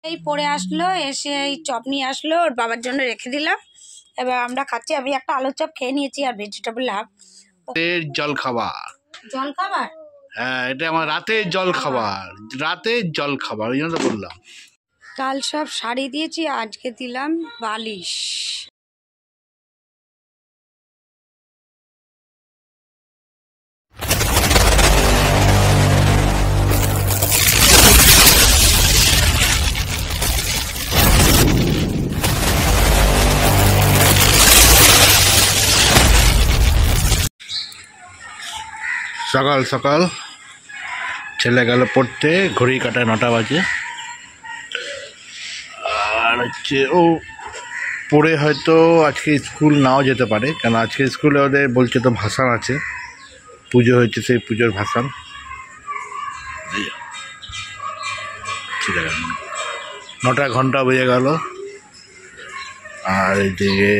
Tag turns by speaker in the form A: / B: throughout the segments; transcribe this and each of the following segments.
A: এই পড়ে আসলো, এসে এই চপ নিয়ে আসলো, ওর বাবার জন্য রেখে দিলাম। এবার আমরা খাচ্ছি। আমি একটা আলুর চপ খেয়ে নিয়েছি আর ভেজিটেবল হাফ।
B: জল খাবার,
A: জল খাবার,
B: হ্যাঁ এটা আমার রাতের জল খাবার, রাতের জল খাবার, ওই জন্য তো বললাম।
A: কাল সব শাড়ি দিয়েছি, আজকে দিলাম বালিশ।
B: সকাল সকাল ছেলে গেল পড়তে, ঘড়ি কাটায় 9টা বাজে। আর হচ্ছে ও পড়ে হয়তো আজকে স্কুল নাও যেতে পারে, কেন আজকে স্কুলে ওদের বলছে তো ভাসান আছে, পুজো হয়েছে, সেই পুজোর ভাসান। ঠিক আছে, 9টা ঘন্টা বেজে গেল। আর এদিকে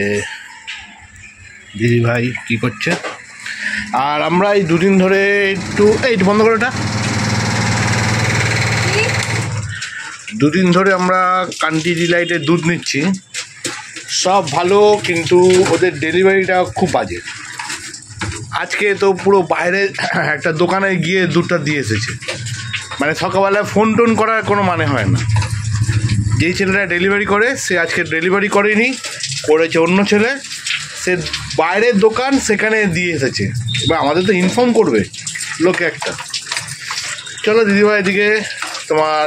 B: দিদিভাই কী করছে। আর আমরা এই দুদিন ধরে একটু বন্ধ করে ওটা, দুদিন ধরে আমরা কান্টি ডিলাইটের দুধ নিচ্ছি, সব ভালো, কিন্তু ওদের ডেলিভারিটা খুব বাজে। আজকে তো পুরো বাইরে একটা দোকানে গিয়ে দুধটা দিয়ে এসেছে, মানে সকালবেলায় ফোন টোন করার কোনো মানে হয় না। যেই ছেলেটা ডেলিভারি করে সে আজকে ডেলিভারি করেনি, করেছে অন্য ছেলে, সে বাইরের দোকান সেখানে দিয়ে এসেছে। এবার আমাদের তো ইনফর্ম করবে লোকে একটা। চলো দিদিভাই, এদিকে তোমার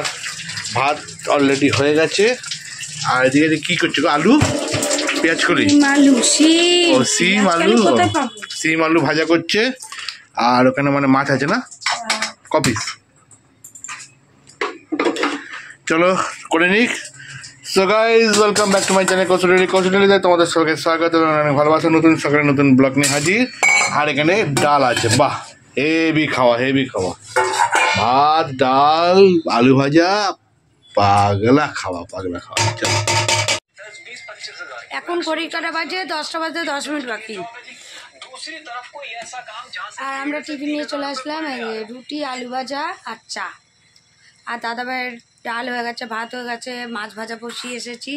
B: ভাত অলরেডি হয়ে গেছে। আর এদিকে কী করছো? আলু পেঁয়াজ করি, ও সিম আলু ভাজা করছে। আর ওখানে মানে মাছ আছে না, কপিস। চলো করে নিক। So guys, welcome back to my channel কৌশলী। তোমাদের সবাইকে স্বাগত, অনেক ভালোবাসা। নতুন সকালে নতুন ব্লগ নিয়ে হাজির। আর এখানে ডাল আছে, বাহ হেভি খাওয়া, হেভি খাওয়া, ভাত ডাল আলু ভাজা, পাগলা খাওয়া, পাগলা খাওয়া। চলো,
A: এখন ঘড়ির কাঁটা বাজে 10টা বাজে 10 মিনিট বাকি। আর আমরা টিফিন নিয়ে চলে আসলাম, রুটি আলু ভাজা আর চা। আর দাদাভাইয়ের ডাল হয়ে গেছে, ভাত হয়ে গেছে, মাছ ভাজা বসিয়ে এসেছি,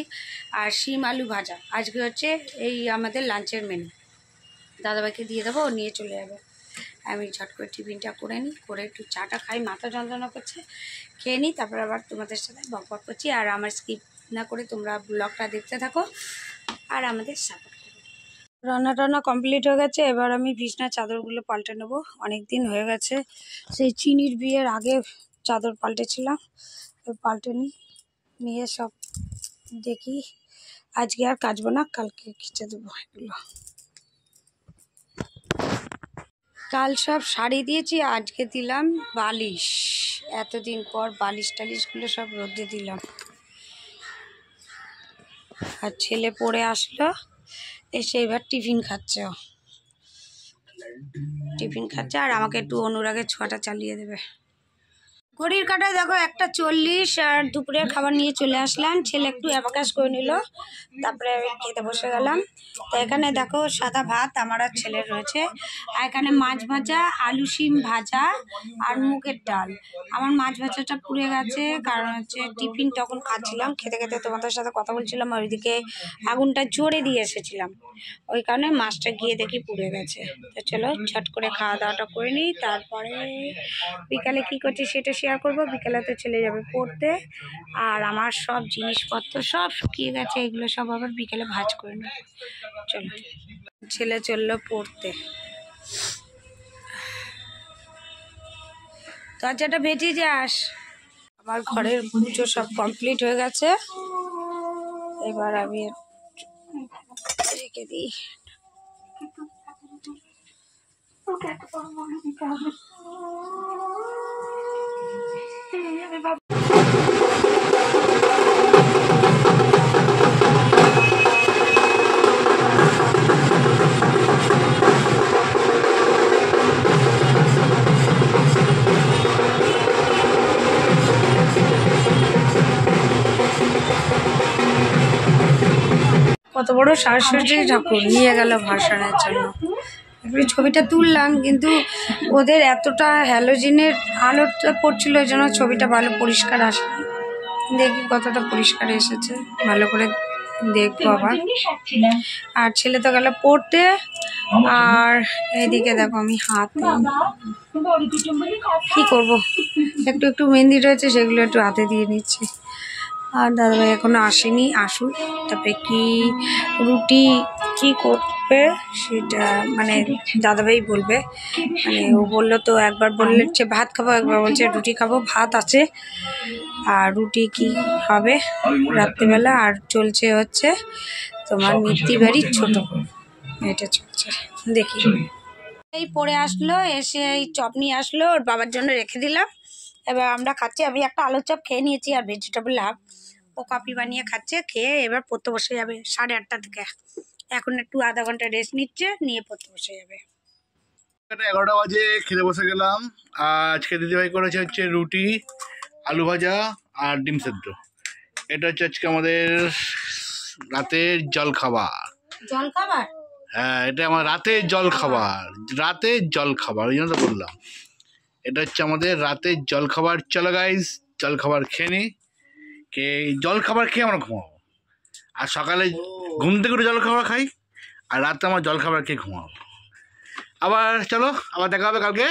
A: আর শিম আলু ভাজা। আজকে হচ্ছে এই আমাদের লাঞ্চের মেনু। দাদাভাইকে দিয়ে দেবো, ও নিয়ে চলে যাবে। আমি ঝট করে টিফিনটা করে নিই, করে একটু চাটা খাই, মাথা যন্ত্রণা করছে, খেয়ে নিই, তারপর আবার তোমাদের সাথে বক করছি। আর আমার স্কিপ না করে তোমরা ব্লগটা দেখতে থাকো আর আমাদের সাপোর্ট করো। রান্না টান্না কমপ্লিট হয়ে গেছে, এবার আমি বিছনার চাদরগুলো পাল্টে নেবো। অনেক দিন হয়ে গেছে, সেই চিনির বিয়ের আগে চাদর পাল্টেছিলাম, পাল্টে নিয়ে সব দেখি। আজকে আর কাচবো না, কালকে খিচে দেবো এগুলো। কাল সব শাড়ি দিয়েছি, আজকে দিলাম বালিশ। এতদিন পর বালিশ টালিশগুলো সব রোদে দিলাম। আর ছেলে পড়ে আসলো, এসে এবার টিফিন খাচ্ছে, আর আমাকে একটু অনুরাগের ছোঁয়াটা চালিয়ে দেবে। ঘড়ির কাঁটায় দেখো 1:40, আর দুপুরের খাবার নিয়ে চলে আসলাম। ছেলে একটু অ্যাবাকাস করে নিল, তারপরে খেতে বসে গেলাম। তো এখানে দেখো সাদা ভাত আমার আর ছেলের রয়েছে, আর এখানে মাছ ভাজা, আলু শিম ভাজা আর মুগের ডাল। আমার মাছ ভাজাটা পুড়ে গেছে, কারণ হচ্ছে টিফিন তখন খাচ্ছিলাম, খেতে খেতে তোমাদের সাথে কথা বলছিলাম, আর ওইদিকে আগুনটা জোরে দিয়ে এসেছিলাম, ওই কারণে মাছটা গিয়ে দেখি পুড়ে গেছে। তো চলো ঝট করে খাওয়া দাওয়াটা করে নিই, তারপরে বিকালে কী করছি সেটা শেয়ার করবো। বিকালে তো চলে যাবে পড়তে, আর আমার সব জিনিসপত্র সব শুকিয়ে গেছে, এগুলো সব আবার বিকেলে ভাজ করে নেব। চলো, ছেলে চললো পড়তে। দরজাটা ভেটে যাস। আমার ঘরের পুজো সব কমপ্লিট হয়ে গেছে, এবার আমি রেখে দিই। কত বড় সরস্বতী ঠাকুর নিয়ে গেল ভাসানের জন্য। একটু ছবিটা তুললাম, কিন্তু ওদের এতটা হ্যালোজিনের আলোটা পড়ছিল, ওই জন্য ছবিটা ভালো পরিষ্কার আসেনি। দেখি কতটা পরিষ্কার এসেছে, ভালো করে দেখবো আবার। আর ছেলে তো গেল পড়তে। আর এইদিকে দেখো আমি হাতে কি করব, একটু একটু মেহেন্দি রয়েছে সেগুলো একটু হাতে দিয়ে নিচ্ছি। আর দাদাভাই এখনো আসেনি, আসুন তারপরে কি রুটি কি করবে সেটা মানে দাদাভাই বলবে। মানে ও বললো তো, একবার বললে হচ্ছে ভাত খাবো, একবার বলছে রুটি খাবো। ভাত আছে আর রুটি কি হবে রাত্রিবেলা। আর চলছে হচ্ছে তোমার মিত্তি বাড়ির ছোট, এটা চলছে দেখি। এই পড়ে আসলো, এসে এই চপ নিয়ে আসলো, ওর বাবার জন্য রেখে দিলাম। এবার আমরা খাচ্ছি, আমি একটা আলুর চপ খেয়ে নিয়েছি আর ভেজিটেবল হাফ। ও কফি বানিয়ে খাচ্ছে, খেয়ে এবার পড়তে বসে যাবে 8:30 থেকে। এখন একটু আধা ঘন্টা রেস্ট নিচ্ছে, নিয়ে পড়তে বসে যাবে।
B: 11টা বাজে খেতে বসে গেলাম। আজকে দিদিভাই করেছে হচ্ছে রুটি, আলু ভাজা আর ডিম সেদ্ধ। এটা হচ্ছে আজকে আমাদের রাতের জল খাবার।
A: জল খাবার?
B: হ্যাঁ, এটা আমার রাতের জল খাবার, রাতের জল খাবার, ওই জন্য তো বললাম। এটা হচ্ছে আমাদের রাতের জল খাবার। চলো গাইস, জল খাবার খেয়ে নি। জল খাবার খেয়ে আমরা ঘুমাবো। আর সকালে ঘুম থেকে উঠে জল খাবার খাই, আর রাতে আমার জল খাবার খেয়ে ঘুমাবো। আবার চলো, আবার দেখা হবে কালকে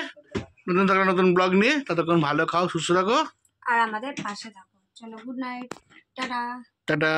B: নতুন থাকলে নতুন ব্লগ নিয়ে। ততক্ষণ ভালো খাও, সুস্থ থাকো,
A: আর আমাদের পাশে থাকো। চলো, গুড নাইট, টাটা।
B: টাটা।